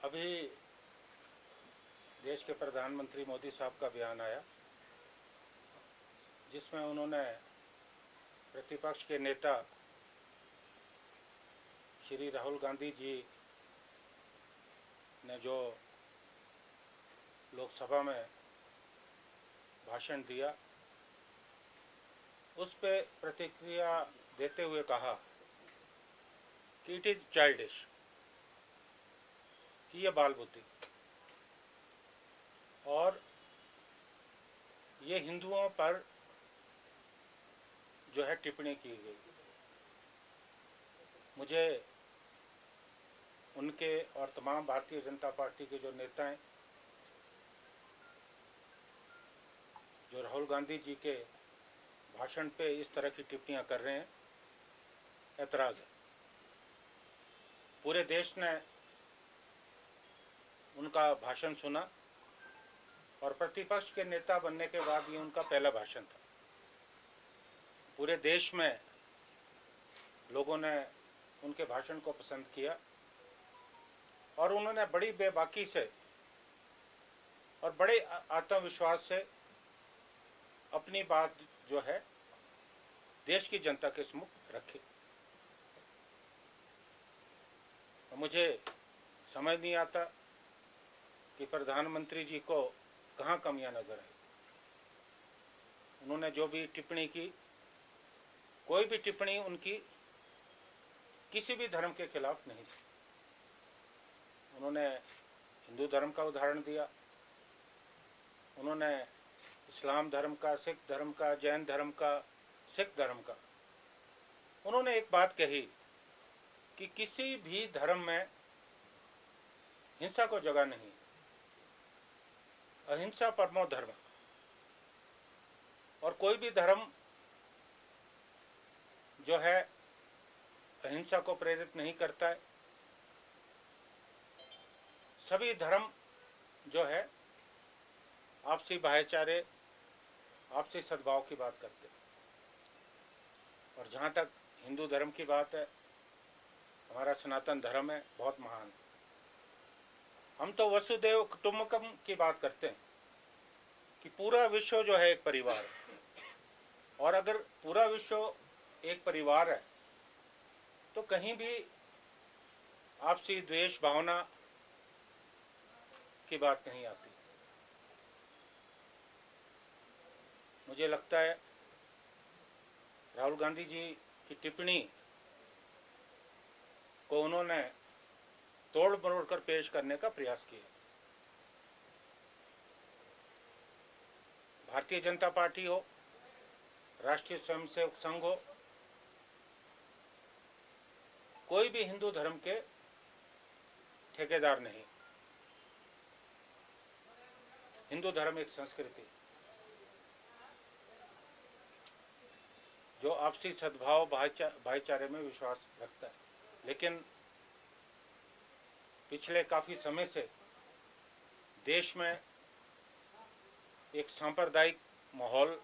अभी देश के प्रधानमंत्री मोदी साहब का बयान आया जिसमें उन्होंने प्रतिपक्ष के नेता श्री राहुल गांधी जी ने जो लोकसभा में भाषण दिया उस पे प्रतिक्रिया देते हुए कहा कि इट इज़ चाइल्डिश, कि ये बाल बुद्धि और ये हिंदुओं पर जो है टिप्पणी की गई। मुझे उनके और तमाम भारतीय जनता पार्टी के जो नेता हैं जो राहुल गांधी जी के भाषण पे इस तरह की टिप्पणियां कर रहे हैं, ऐतराज़ है। पूरे देश ने उनका भाषण सुना और प्रतिपक्ष के नेता बनने के बाद ये उनका पहला भाषण था। पूरे देश में लोगों ने उनके भाषण को पसंद किया और उन्होंने बड़ी बेबाकी से और बड़े आत्मविश्वास से अपनी बात जो है देश की जनता के सम्मुख रखी। मुझे समझ नहीं आता कि प्रधानमंत्री जी को कहाँ कमियां नजर आई। उन्होंने जो भी टिप्पणी की, कोई भी टिप्पणी उनकी किसी भी धर्म के खिलाफ नहीं थी। उन्होंने हिंदू धर्म का उदाहरण दिया, उन्होंने इस्लाम धर्म का, सिख धर्म का, जैन धर्म का, सिख धर्म का। उन्होंने एक बात कही कि किसी भी धर्म में हिंसा को जगह नहीं, अहिंसा परमो धर्म, और कोई भी धर्म जो है अहिंसा को प्रेरित नहीं करता है। सभी धर्म जो है आपसी भाईचारे, आपसी सद्भाव की बात करते हैं। और जहाँ तक हिंदू धर्म की बात है, हमारा सनातन धर्म है, बहुत महान। हम तो वसुदेव कुटुंबकम की बात करते हैं कि पूरा विश्व जो है एक परिवार है, और अगर पूरा विश्व एक परिवार है तो कहीं भी आपसी द्वेष भावना की बात नहीं आती। मुझे लगता है राहुल गांधी जी की टिप्पणी को उन्होंने तोड़ मरोड़ कर पेश करने का प्रयास किया। भारतीय जनता पार्टी हो, राष्ट्रीय स्वयंसेवक संघ हो, कोई भी हिंदू धर्म के ठेकेदार नहीं। हिंदू धर्म एक संस्कृति जो आपसी सद्भाव भाईचारे में विश्वास रखता है, लेकिन पिछले काफी समय से देश में एक सांप्रदायिक माहौल,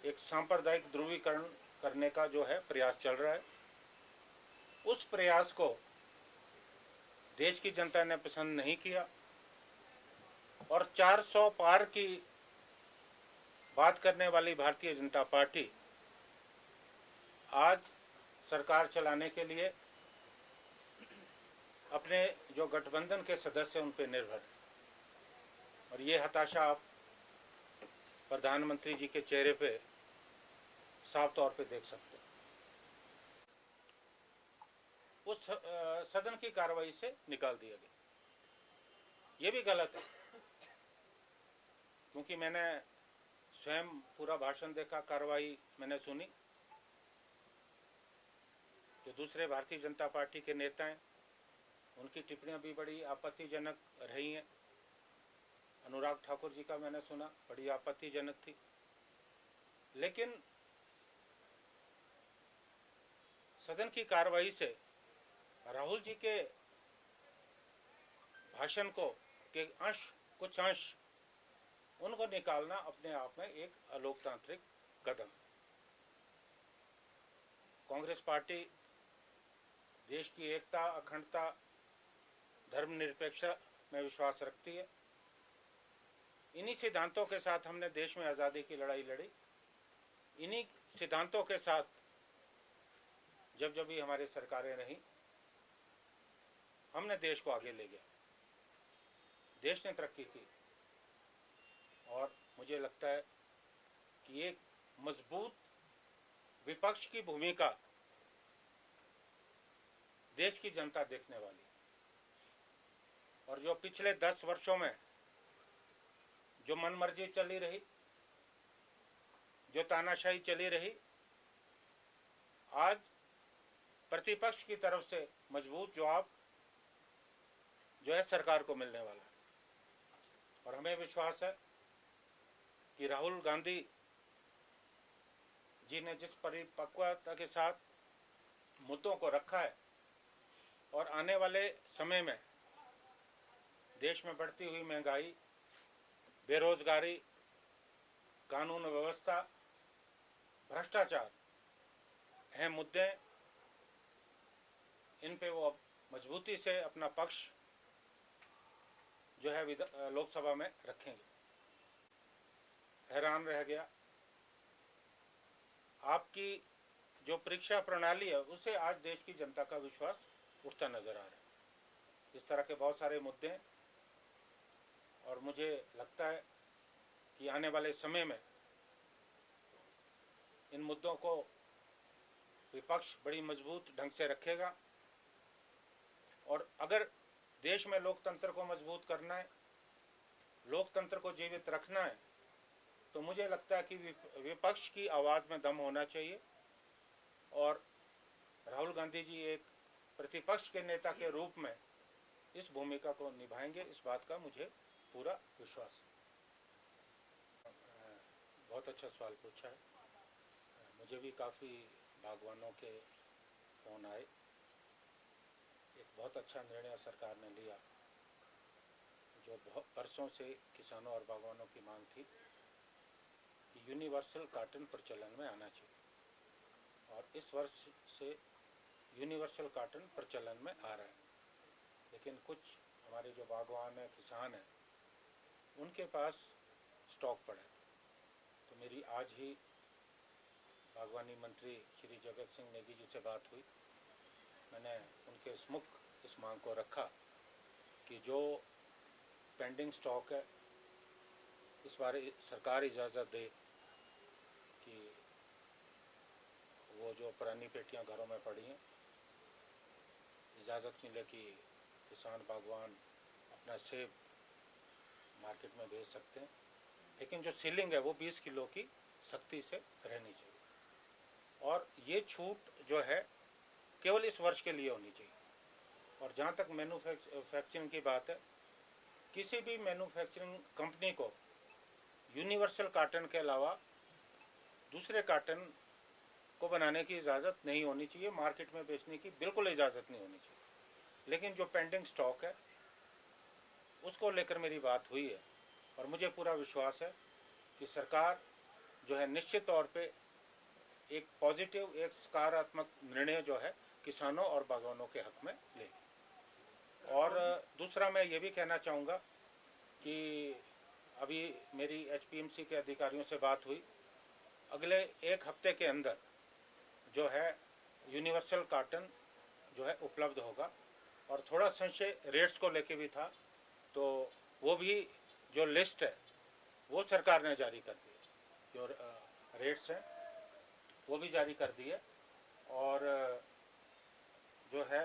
एक सांप्रदायिक ध्रुवीकरण करने का जो है प्रयास चल रहा है। उस प्रयास को देश की जनता ने पसंद नहीं किया और 400 पार की बात करने वाली भारतीय जनता पार्टी आज सरकार चलाने के लिए अपने जो गठबंधन के सदस्य उन पर निर्भर है। और ये हताशा आप प्रधानमंत्री जी के चेहरे पे साफ तौर पे देख सकते हैं। उस सदन की कार्रवाई से निकाल दिया गया। ये भी गलत है, क्योंकि मैंने स्वयं पूरा भाषण देखा, कार्रवाई मैंने सुनी। जो दूसरे भारतीय जनता पार्टी के नेता हैं उनकी टिप्पणियां भी बड़ी आपत्तिजनक रही हैं। अनुराग ठाकुर जी का मैंने सुना, बड़ी आपत्तिजनक थी। लेकिन सदन की कार्रवाई से राहुल जी के भाषण को के कुछ अंश उनको निकालना अपने आप में एक अलोकतांत्रिक कदम। कांग्रेस पार्टी देश की एकता, अखंडता, धर्मनिरपेक्षता में विश्वास रखती है। इन्हीं सिद्धांतों के साथ हमने देश में आज़ादी की लड़ाई लड़ी। इन्हीं सिद्धांतों के साथ जब जब भी हमारी सरकारें रहीं, हमने देश को आगे ले गया, देश ने तरक्की की। और मुझे लगता है कि एक मजबूत विपक्ष की भूमिका देश की जनता देखने वाली। और जो पिछले 10 वर्षों में जो मनमर्जी चली रही, जो तानाशाही चली रही, आज प्रतिपक्ष की तरफ से मजबूत जवाब जो है सरकार को मिलने वाला है। और हमें विश्वास है कि राहुल गांधी जी ने जिस परिपक्वता के साथ मुद्दों को रखा है और आने वाले समय में देश में बढ़ती हुई महंगाई, बेरोजगारी, कानून व्यवस्था, भ्रष्टाचार अहम मुद्दे, इन पे वो मजबूती से अपना पक्ष जो है लोकसभा में रखेंगे। हैरान रह गया, आपकी जो परीक्षा प्रणाली है उससे आज देश की जनता का विश्वास उठता नजर आ रहा है। इस तरह के बहुत सारे मुद्दे हैं और मुझे लगता है कि आने वाले समय में इन मुद्दों को विपक्ष बड़ी मजबूत ढंग से रखेगा। और अगर देश में लोकतंत्र को मजबूत करना है, लोकतंत्र को जीवित रखना है, तो मुझे लगता है कि विपक्ष की आवाज़ में दम होना चाहिए। और राहुल गांधी जी एक प्रतिपक्ष के नेता के रूप में इस भूमिका को निभाएंगे, इस बात का मुझे पूरा विश्वास है। बहुत अच्छा सवाल पूछा है। मुझे भी काफ़ी बागवानों के फ़ोन आए। एक बहुत अच्छा निर्णय सरकार ने लिया, जो बहुत बरसों से किसानों और बागवानों की मांग थी कि यूनिवर्सल कार्टन प्रचलन में आना चाहिए। और इस वर्ष से यूनिवर्सल कार्टन प्रचलन में आ रहा है। लेकिन कुछ हमारे जो बागवान हैं, किसान हैं, उनके पास स्टॉक पड़ा है। तो मेरी आज ही बागवानी मंत्री श्री जगत सिंह नेगी जी से बात हुई। मैंने उनके सम्मुख इस मांग को रखा कि जो पेंडिंग स्टॉक है, इस बार सरकार इजाज़त दे कि वो जो पुरानी पेटियां घरों में पड़ी हैं, इजाज़त मिले कि किसान बागवान अपना सेब मार्केट में भेज सकते हैं। लेकिन जो सीलिंग है वो 20 किलो की सख्ती से रहनी चाहिए। और ये छूट जो है केवल इस वर्ष के लिए होनी चाहिए। और जहाँ तक मैन्युफैक्चरिंग की बात है, किसी भी मैन्युफैक्चरिंग कंपनी को यूनिवर्सल कार्टन के अलावा दूसरे कार्टन को बनाने की इजाज़त नहीं होनी चाहिए, मार्केट में बेचने की बिल्कुल इजाज़त नहीं होनी चाहिए। लेकिन जो पेंडिंग स्टॉक है उसको लेकर मेरी बात हुई है और मुझे पूरा विश्वास है कि सरकार जो है निश्चित तौर पे एक पॉजिटिव, एक सकारात्मक निर्णय जो है किसानों और बागवानों के हक में लेगी। और दूसरा मैं ये भी कहना चाहूँगा कि अभी मेरी HPMC के अधिकारियों से बात हुई, अगले 1 हफ्ते के अंदर जो है यूनिवर्सल कार्टन जो है उपलब्ध होगा। और थोड़ा संशय रेट्स को लेके भी था, तो वो भी जो लिस्ट है वो सरकार ने जारी कर दी है। जो रेट्स हैं वो भी जारी कर दी है। और जो है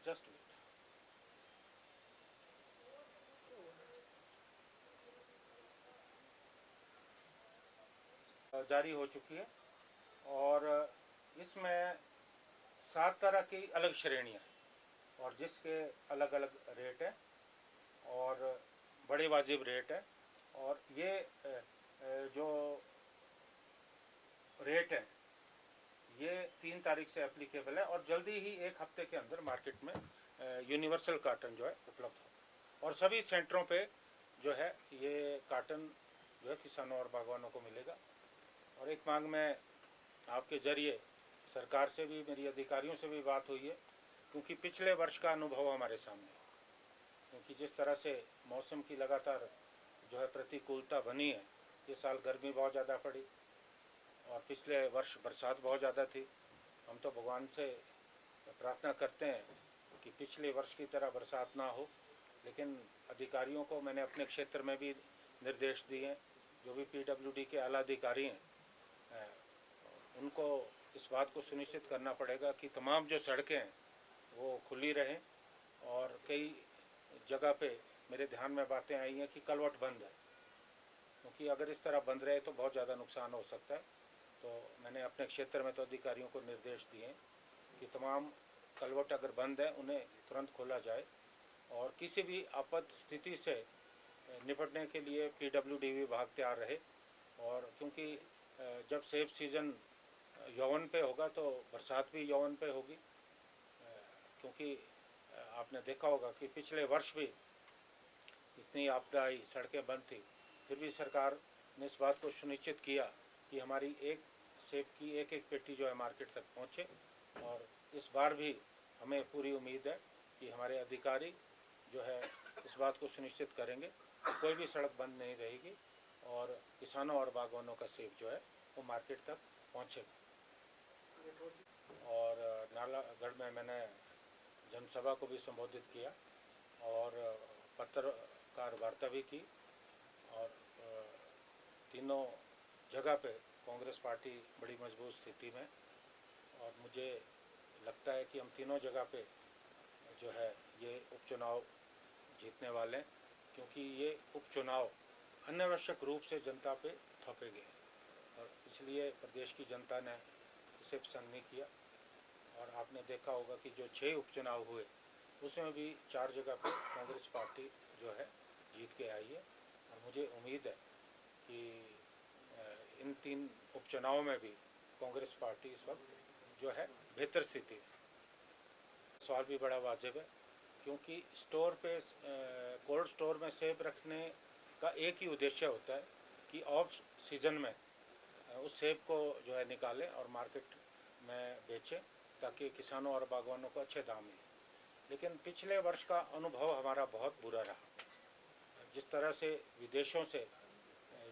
जस्ट जारी हो चुकी है। और इसमें 7 तरह की अलग श्रेणियाँ हैं और जिसके अलग अलग रेट हैं और बड़े वाजिब रेट है। और ये जो रेट है ये 3 तारीख से एप्लीकेबल है और जल्दी ही 1 हफ्ते के अंदर मार्केट में यूनिवर्सल कार्टन जो है उपलब्ध होगा। और सभी सेंटरों पे जो है ये कार्टन जो है किसानों और बागवानों को मिलेगा। और एक मांग में आपके ज़रिए सरकार से भी, मेरी अधिकारियों से भी बात हुई है क्योंकि पिछले वर्ष का अनुभव हमारे सामने है। क्योंकि जिस तरह से मौसम की लगातार जो है प्रतिकूलता बनी है, ये साल गर्मी बहुत ज़्यादा पड़ी और पिछले वर्ष बरसात बहुत ज़्यादा थी। हम तो भगवान से प्रार्थना करते हैं कि पिछले वर्ष की तरह बरसात ना हो, लेकिन अधिकारियों को मैंने अपने क्षेत्र में भी निर्देश दिए हैं, जो भी पीडब्ल्यूडी के आला अधिकारी हैं उनको इस बात को सुनिश्चित करना पड़ेगा कि तमाम जो सड़कें हैं वो खुली रहें। और कई जगह पे मेरे ध्यान में बातें आई हैं कि कलवट बंद है, क्योंकि अगर इस तरह बंद रहे तो बहुत ज़्यादा नुकसान हो सकता है। तो मैंने अपने क्षेत्र में तो अधिकारियों को निर्देश दिए कि तमाम कलवट अगर बंद है उन्हें तुरंत खोला जाए और किसी भी आपात स्थिति से निपटने के लिए पीडब्ल्यूडी विभाग तैयार रहे। और क्योंकि जब सेब सीज़न यौवन पे होगा तो बरसात भी यौवन पे होगी, क्योंकि आपने देखा होगा कि पिछले वर्ष भी इतनी आपदा आई, सड़कें बंद थी, फिर भी सरकार ने इस बात को सुनिश्चित किया कि हमारी एक सेब की एक एक पेटी जो है मार्केट तक पहुँचे। और इस बार भी हमें पूरी उम्मीद है कि हमारे अधिकारी जो है इस बात को सुनिश्चित करेंगे कि कोई भी सड़क बंद नहीं रहेगी और किसानों और बागवानों का सेब जो है वो मार्केट तक पहुँचेगा। और नालागढ़ में मैंने जनसभा को भी संबोधित किया और पत्रकार वार्ता भी की और तीनों जगह पे कांग्रेस पार्टी बड़ी मजबूत स्थिति में, और मुझे लगता है कि हम तीनों जगह पे जो है ये उपचुनाव जीतने वाले हैं, क्योंकि ये उपचुनाव अनावश्यक रूप से जनता पे थोपे गए और इसलिए प्रदेश की जनता ने इसे पसंद नहीं किया। और आपने देखा होगा कि जो 6 उपचुनाव हुए उसमें भी 4 जगह पे कांग्रेस पार्टी जो है जीत के आई है। और मुझे उम्मीद है कि इन 3 उपचुनावों में भी कांग्रेस पार्टी इस वक्त जो है बेहतर स्थिति है। सवाल भी बड़ा वाजिब है, क्योंकि स्टोर पे कोल्ड स्टोर में सेब रखने का एक ही उद्देश्य होता है कि ऑफ सीज़न में उस सेब को जो है निकालें और मार्केट में बेचें ताकि किसानों और बागवानों को अच्छे दाम मिले। लेकिन पिछले वर्ष का अनुभव हमारा बहुत बुरा रहा। जिस तरह से विदेशों से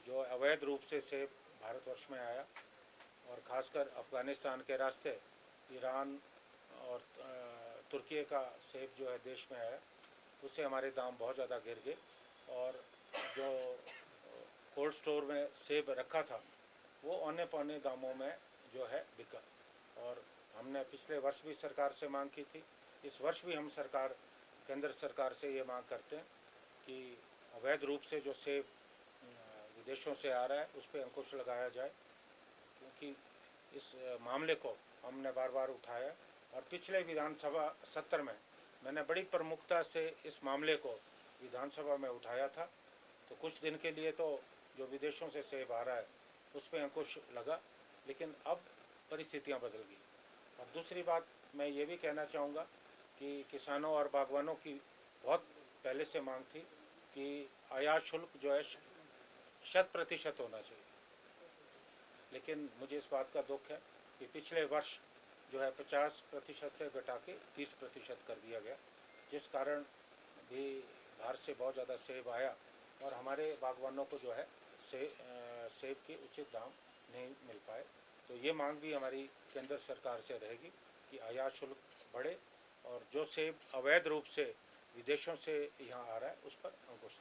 जो अवैध रूप से सेब भारतवर्ष में आया और ख़ासकर अफ़गानिस्तान के रास्ते ईरान और तुर्की का सेब जो है देश में आया, उससे हमारे दाम बहुत ज़्यादा गिर गए और जो कोल्ड स्टोर में सेब रखा था वो औने पौने दामों में जो है बिका। और हमने पिछले वर्ष भी सरकार से मांग की थी, इस वर्ष भी हम केंद्र सरकार से ये मांग करते हैं कि अवैध रूप से जो सेब विदेशों से आ रहा है उस पर अंकुश लगाया जाए, क्योंकि इस मामले को हमने बार बार उठाया और पिछले विधानसभा सत्र में मैंने बड़ी प्रमुखता से इस मामले को विधानसभा में उठाया था। तो कुछ दिन के लिए तो जो विदेशों से सेब आ रहा है उस पर अंकुश लगा, लेकिन अब परिस्थितियां बदल गई। और दूसरी बात मैं ये भी कहना चाहूँगा कि किसानों और बागवानों की बहुत पहले से मांग थी कि आयात शुल्क जो है 100% होना चाहिए, लेकिन मुझे इस बात का दुख है कि पिछले वर्ष जो है 50% से घटा के 30% कर दिया गया, जिस कारण भी बाहर से बहुत ज़्यादा सेब आया और हमारे बागवानों को जो है सेब के उचित दाम नहीं मिल पाए। तो ये मांग भी हमारी केंद्र सरकार से रहेगी कि आयात शुल्क बढ़े और जो सेब अवैध रूप से विदेशों से यहाँ आ रहा है उस पर अंकुश